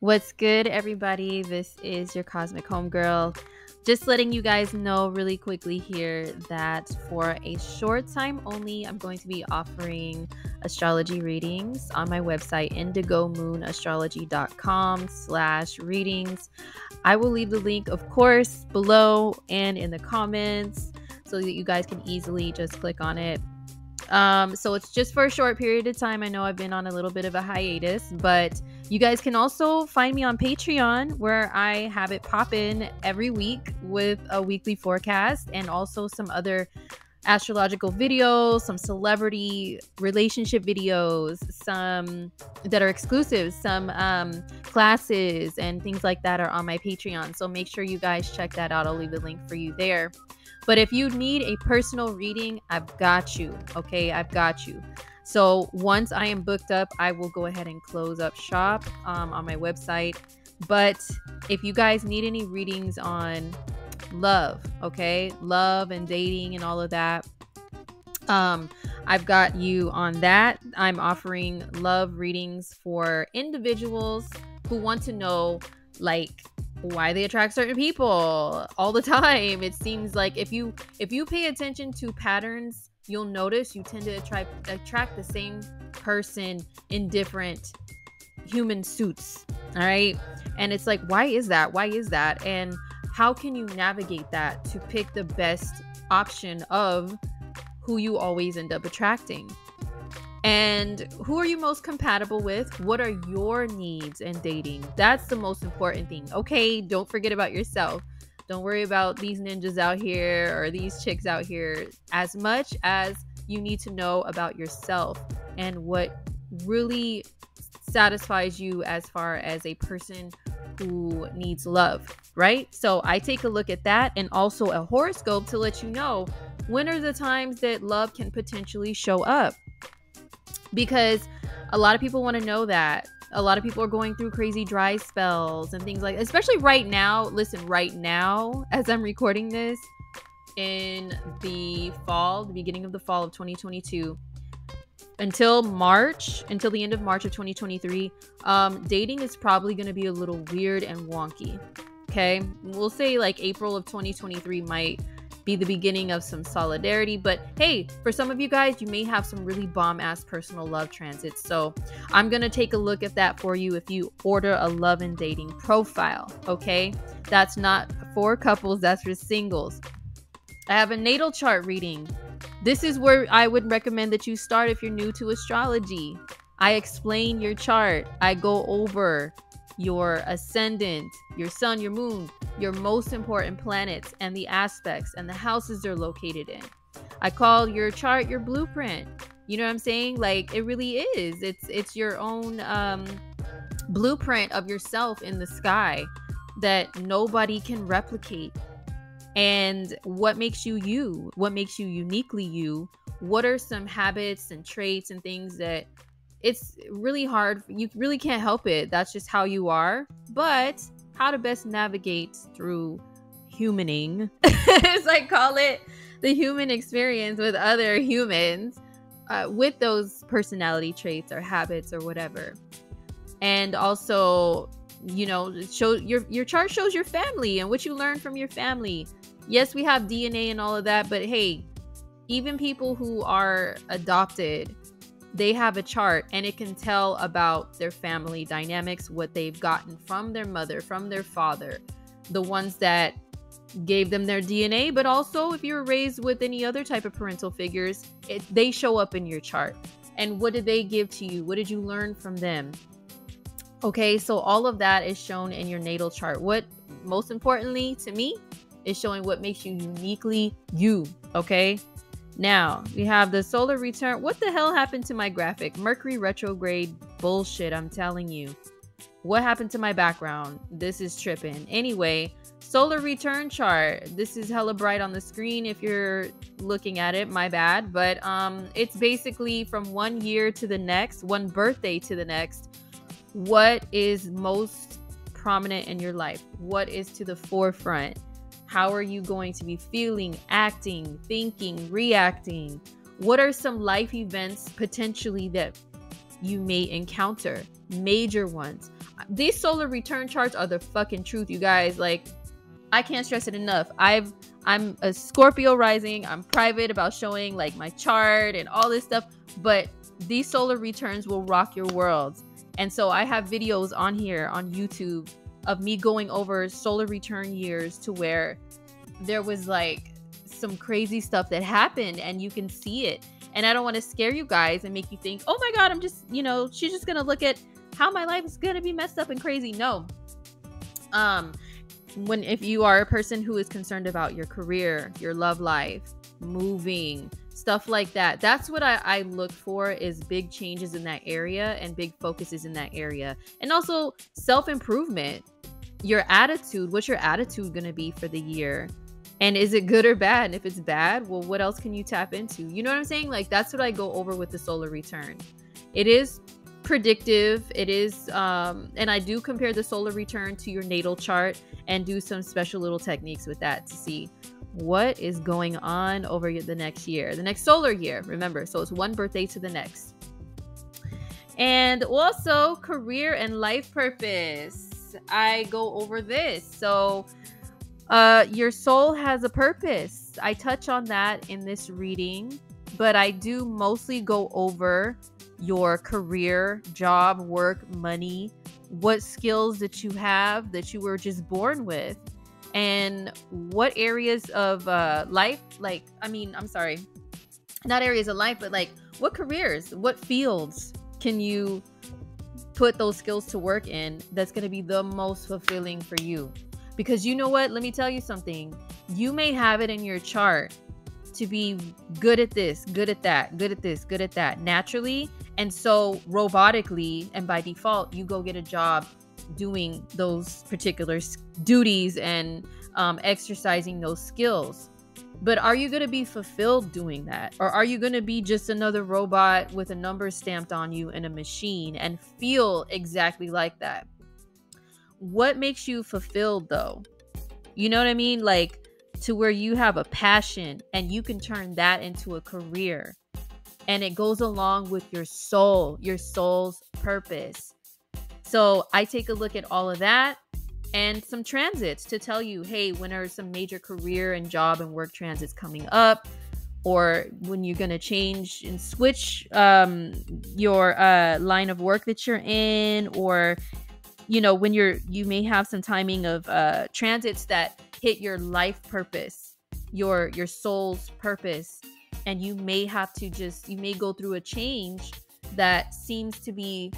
What's good, everybody? This is your Cosmic Homegirl. Just letting you guys know really quickly here that for a short time only, I'm going to be offering astrology readings on my website, indigomoon.astrology.com/readings. I will leave the link, of course, below and in the comments so that you guys can easily just click on it. So it's just for a short period of time. I know I've been on a little bit of a hiatus, but you guys can also find me on Patreon, where I have it pop in every week with a weekly forecast and also some other astrological videos, some celebrity relationship videos, some that are exclusive, some classes and things like that are on my Patreon. So make sure you guys check that out. I'll leave the link for you there. But if you need a personal reading, I've got you. Okay, I've got you. So once I am booked up, I will go ahead and close up shop on my website. But if you guys need any readings on love, okay, love and dating and all of that, I've got you on that. I'm offering love readings for individuals who want to know, like, why they attract certain people all the time. It seems like if you pay attention to patterns, you'll notice you tend to attract the same person in different human suits. All right. And it's like, why is that? And how can you navigate that to pick the best option of who you always end up attracting? And who are you most compatible with? What are your needs in dating? That's the most important thing. Okay, don't forget about yourself. Don't worry about these ninjas out here or these chicks out here, as much as you need to know about yourself and what really satisfies you as far as a person who needs love, right? So I take a look at that, and also a horoscope to let you know when are the times that love can potentially show up. Because a lot of people want to know that. A lot of people are going through crazy dry spells and things like that, especially right now. Listen, right now, as I'm recording this in the fall, the beginning of the fall of 2022, until the end of March of 2023, dating is probably going to be a little weird and wonky. Okay, we'll say like April of 2023 might be the beginning of some solidarity, but hey, for some of you guys, you may have some really bomb-ass personal love transits. So I'm gonna take a look at that for you if you order a love and dating profile. Okay, that's not for couples, that's for singles. I have a natal chart reading. This is where I would recommend that you start if you're new to astrology. I explain your chart. I go over your ascendant, your sun, your moon, your most important planets, and the aspects and the houses they're located in. I call your chart your blueprint. You know what I'm saying? Like, it really is. It's your own blueprint of yourself in the sky that nobody can replicate. And what makes you you? What makes you uniquely you? What are some habits and traits and things that it's really hard, you really can't help it, that's just how you are. But how to best navigate through humaning, as I call it, the human experience with other humans, with those personality traits or habits or whatever. And also, you know, show your chart shows your family and what you learn from your family. Yes, we have DNA and all of that, but hey, even people who are adopted, they have a chart and it can tell about their family dynamics, what they've gotten from their mother, from their father, the ones that gave them their DNA, but also if you were raised with any other type of parental figures, they show up in your chart. And what did they give to you? What did you learn from them? Okay, so all of that is shown in your natal chart. What, most importantly to me, is showing what makes you uniquely you, okay? Now, we have the solar return. What the hell happened to my graphic? Mercury retrograde bullshit, I'm telling you. What happened to my background? This is tripping. Anyway, solar return chart. This is hella bright on the screen if you're looking at it, my bad. But it's basically from one year to the next, one birthday to the next. What is most prominent in your life? What is to the forefront? How are you going to be feeling, acting, thinking, reacting? What are some life events potentially that you may encounter? Major ones. These solar return charts are the fucking truth, you guys. Like, I can't stress it enough. I'm a Scorpio rising. I'm private about showing like my chart and all this stuff, but these solar returns will rock your world. And so I have videos on here on YouTube of me going over solar return years to where there was like some crazy stuff that happened and you can see it. And I don't want to scare you guys and make you think, oh my God, I'm just, she's just going to look at how my life is going to be messed up and crazy. No. If you are a person who is concerned about your career, your love life, moving, stuff like that, that's what I look for, is big changes in that area and big focuses in that area. And also self-improvement, your attitude. What's your attitude going to be for the year? And is it good or bad? And if it's bad, well, what else can you tap into? You know what I'm saying? Like, that's what I go over with the solar return. It is predictive. It is, and I do compare the solar return to your natal chart and do some special little techniques with that to see what is going on over the next year, the next solar year. Remember, so it's one birthday to the next. And also career and life purpose. I go over this. So your soul has a purpose. I touch on that in this reading, but I do mostly go over your career, job, work, money, what skills that you have that you were just born with, and what areas of life, not areas of life, but like what careers, what fields can you put those skills to work in that's going to be the most fulfilling for you? Because you know what? Let me tell you something. You may have it in your chart to be good at this, good at that, good at this, good at that, naturally. And so robotically and by default, you go get a job doing those particular duties and exercising those skills. But are you going to be fulfilled doing that? Or are you going to be just another robot with a number stamped on you in a machine and feel exactly like that? What makes you fulfilled though? You know what I mean? Like, to where you have a passion and you can turn that into a career, and it goes along with your soul, your soul's purpose. So I take a look at all of that and some transits to tell you, hey, when are some major career and job and work transits coming up, or when you're going to change and switch your line of work that you're in, or when you may have some timing of transits that hit your life purpose, your soul's purpose, and you may have to you may go through a change that seems to be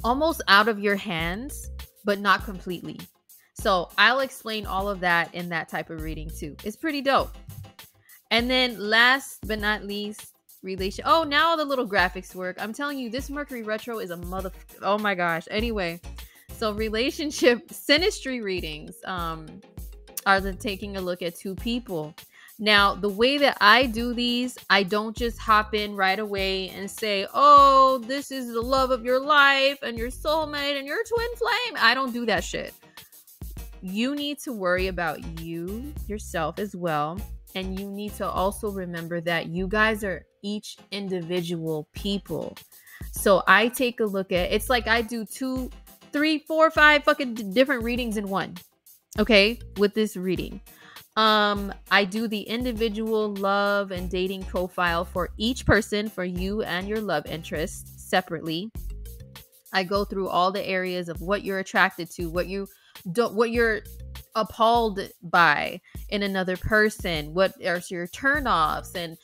almost out of your hands, but not completely. So I'll explain all of that in that type of reading too. It's pretty dope. And then last but not least, now the little graphics work. I'm telling you, this Mercury retro is a oh my gosh. Anyway, so relationship synastry readings are taking a look at two people. Now, the way that I do these, I don't just hop in right away and say, oh, this is the love of your life and your soulmate and your twin flame. I don't do that shit. You need to worry about yourself as well. And you need to also remember that you guys are each individual people. So I take a look at, it's like I do 2, 3, 4, 5 fucking different readings in one. Okay, with this reading. I do the individual love and dating profile for each person, for you and your love interest separately. I go through all the areas of what you're attracted to, what you're appalled by in another person, what are your turnoffs and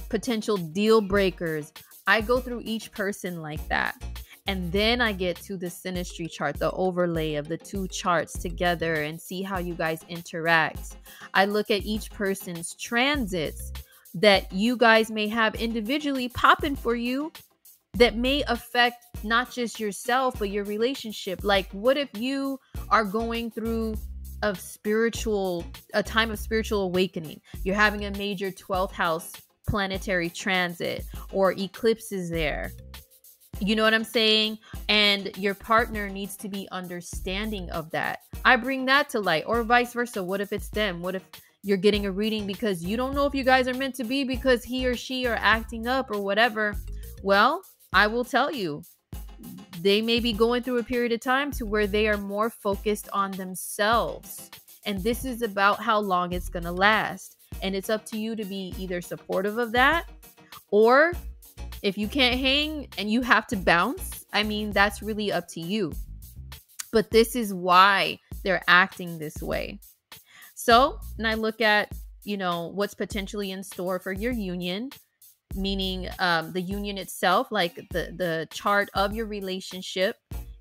potential deal breakers. I go through each person like that. And then I get to the synastry chart, the overlay of the two charts together, and see how you guys interact. I look at each person's transits that you guys may have individually popping for you that may affect not just yourself, but your relationship. Like, what if you are going through a time of spiritual awakening? You're having a major 12th house planetary transit or eclipses there. You know what I'm saying? And your partner needs to be understanding of that. I bring that to light, or vice versa. What if it's them? What if you're getting a reading because you don't know if you guys are meant to be because he or she are acting up or whatever? Well, I will tell you, they may be going through a period of time to where they are more focused on themselves. And this is about how long it's going to last. And it's up to you to be either supportive of that, or if you can't hang and you have to bounce, I mean, that's really up to you. But this is why they're acting this way. So, and I look at, what's potentially in store for your union, meaning the union itself, like the chart of your relationship.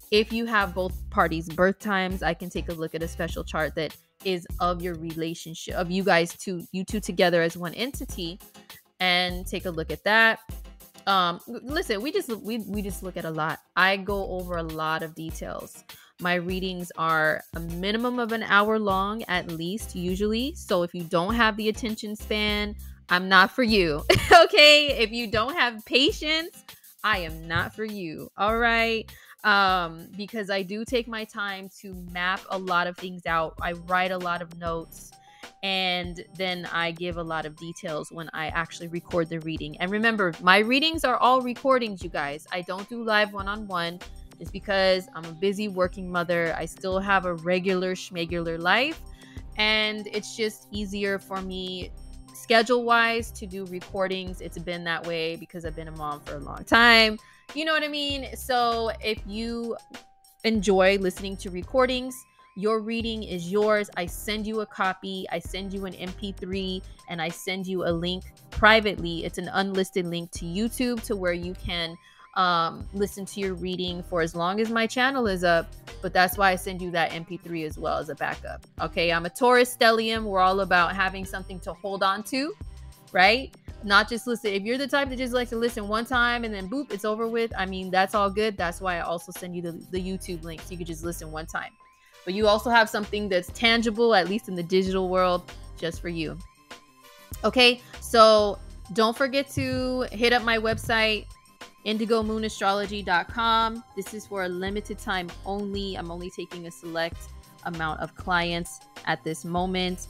If you have both parties' birth times, I can take a look at a special chart that is of your relationship, of you two together as one entity, and take a look at that. Listen, we just look at a lot. I go over a lot of details. My readings are a minimum of an hour long, at least, usually. So if you don't have the attention span, I'm not for you. Okay? If you don't have patience, I am not for you. All right? Because I do take my time to map a lot of things out. I write a lot of notes, and then I give a lot of details when I actually record the reading. And remember, my readings are all recordings, you guys. I don't do live one-on-one just because I'm a busy working mother. I still have a regular schmegular life, and it's just easier for me schedule-wise to do recordings. It's been that way because I've been a mom for a long time. You know what I mean? So if you enjoy listening to recordings, your reading is yours. I send you a copy. I send you an MP3, and I send you a link privately. It's an unlisted link to YouTube to where you can listen to your reading for as long as my channel is up. But that's why I send you that MP3 as well as a backup. Okay, I'm a Taurus stellium. We're all about having something to hold on to, right? Not just listen. If you're the type that just likes to listen one time and then boop, it's over with, I mean, that's all good. That's why I also send you the YouTube link, so you could just listen one time. But you also have something that's tangible, at least in the digital world, just for you. Okay, so don't forget to hit up my website, IndigoMoonAstrology.com. This is for a limited time only. I'm only taking a select amount of clients at this moment.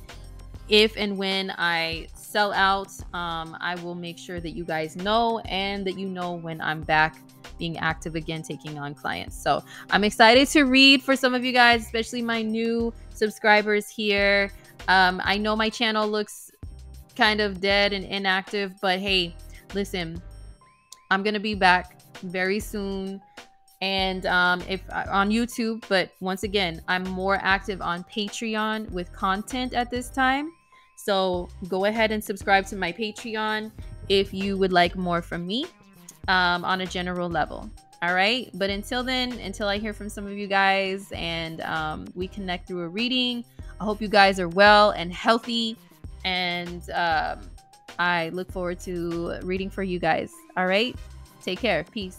If and when I sell out, I will make sure that you guys know, and that you know when I'm back being active again, taking on clients. So I'm excited to read for some of you guys, especially my new subscribers here. I know my channel looks kind of dead and inactive, but hey, listen, I'm gonna be back very soon, and if on YouTube. But once again, I'm more active on Patreon with content at this time. So go ahead and subscribe to my Patreon if you would like more from me on a general level. All right. But until then, until I hear from some of you guys and we connect through a reading, I hope you guys are well and healthy. And I look forward to reading for you guys. All right. Take care. Peace.